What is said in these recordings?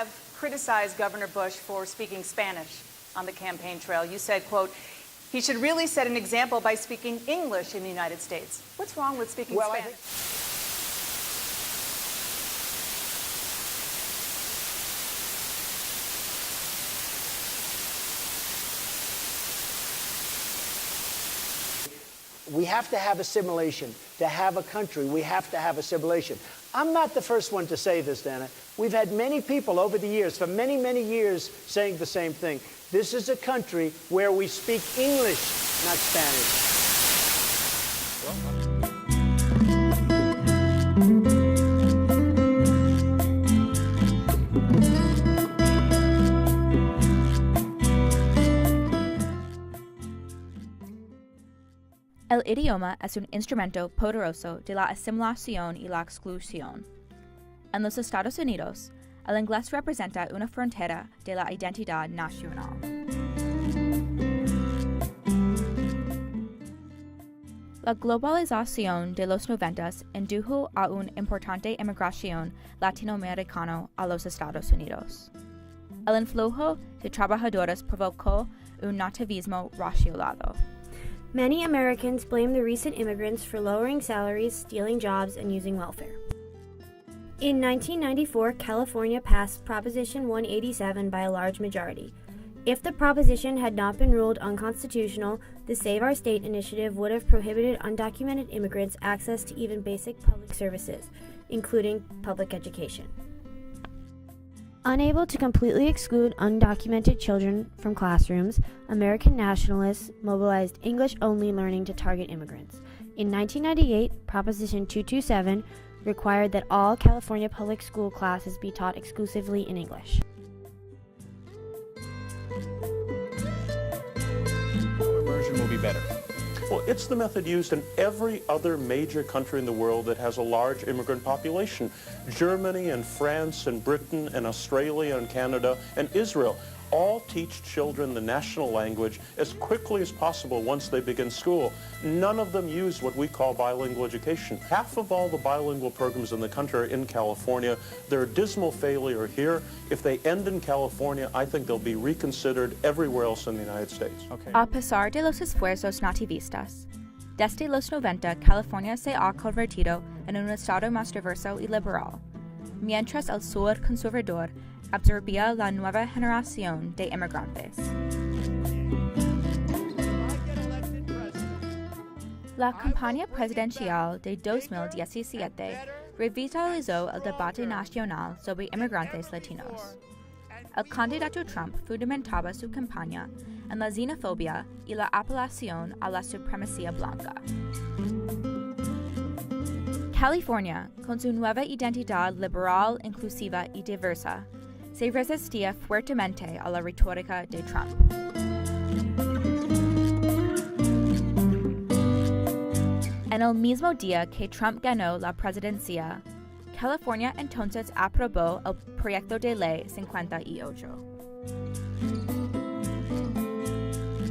have criticized Governor Bush for speaking Spanish on the campaign trail. You said, quote, he should really set an example by speaking English in the United States. What's wrong with speaking Spanish? We have to have assimilation. To have a country, we have to have assimilation. I'm not the first one to say this, Dana. We've had many people over the years, for many, many years, saying the same thing. This is a country where we speak English, not Spanish. El idioma es un instrumento poderoso de la asimilación y la exclusión. En los Estados Unidos, el inglés representa una frontera de la identidad nacional. La globalización de los 90 indujo a una importante inmigración latinoamericana a los Estados Unidos. El influjo de trabajadores provocó un nativismo racializado. Many Americans blame the recent immigrants for lowering salaries, stealing jobs, and using welfare. In 1994, California passed Proposition 187 by a large majority. If the proposition had not been ruled unconstitutional, the Save Our State initiative would have prohibited undocumented immigrants access to even basic public services, including public education. Unable to completely exclude undocumented children from classrooms, American nationalists mobilized English-only learning to target immigrants. In 1998, Proposition 227 required that all California public school classes be taught exclusively in English. What version will be better? Well, it's the method used in every other major country in the world that has a large immigrant population. Germany and France and Britain and Australia and Canada and Israel all teach children the national language as quickly as possible once they begin school. None of them use what we call bilingual education. Half of all the bilingual programs in the country are in California. They're a dismal failure here. If they end in California, I think they'll be reconsidered everywhere else in the United States. Okay. A pesar de los esfuerzos nativistas, desde los 90, California se ha convertido en un estado más diverso y liberal, mientras el sur conservador absorbía la nueva generación de inmigrantes. La campaña presidencial de 2017 revitalizó el debate nacional sobre inmigrantes latinos. El candidato Trump fundamentaba su campaña en la xenofobia y la apelación a la supremacía blanca. California, con su nueva identidad liberal, inclusiva y diversa, se resistía fuertemente a la retórica de Trump. En el mismo día que Trump ganó la presidencia, California entonces aprobó el proyecto de ley 58.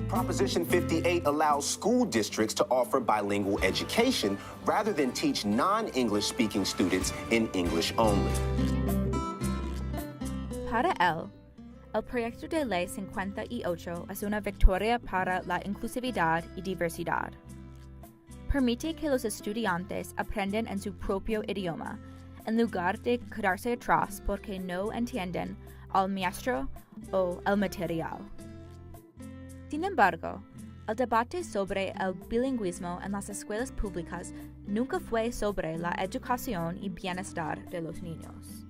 Proposition 58 allows school districts to offer bilingual education rather than teach non-English speaking students in English only. Para él, el proyecto de ley 58 es una victoria para la inclusividad y diversidad. Permite que los estudiantes aprendan en su propio idioma, en lugar de quedarse atrás porque no entienden al maestro o el material. Sin embargo, el debate sobre el bilingüismo en las escuelas públicas nunca fue sobre la educación y bienestar de los niños.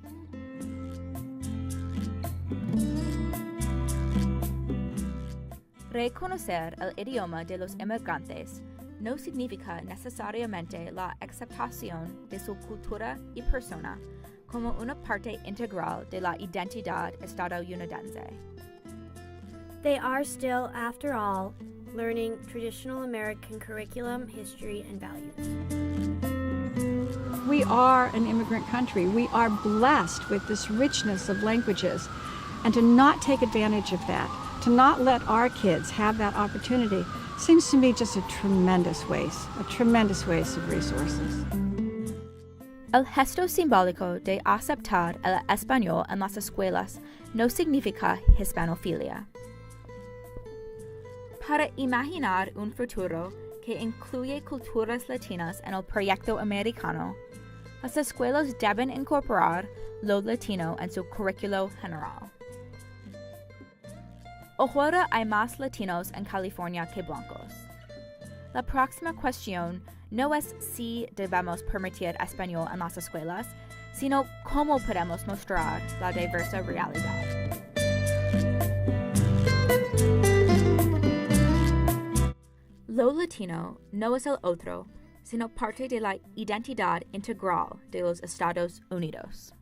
Reconocer el idioma de los inmigrantes no significa necesariamente la aceptación de su cultura y persona como una parte integral de la identidad estadounidense. They are still, after all, learning traditional American curriculum, history, and values. We are an immigrant country. We are blessed with this richness of languages, and to not take advantage of that, to not let our kids have that opportunity, seems to me just a tremendous waste of resources. El gesto simbólico de aceptar el español en las escuelas no significa hispanofilia. Para imaginar un futuro que incluye culturas latinas en el proyecto americano, las escuelas deben incorporar lo latino en su currículo general. Ahora hay más latinos en California que blancos. La próxima cuestión no es si debemos permitir español en las escuelas, sino cómo podemos mostrar la diversa realidad. Lo latino no es el otro, sino parte de la identidad integral de los Estados Unidos.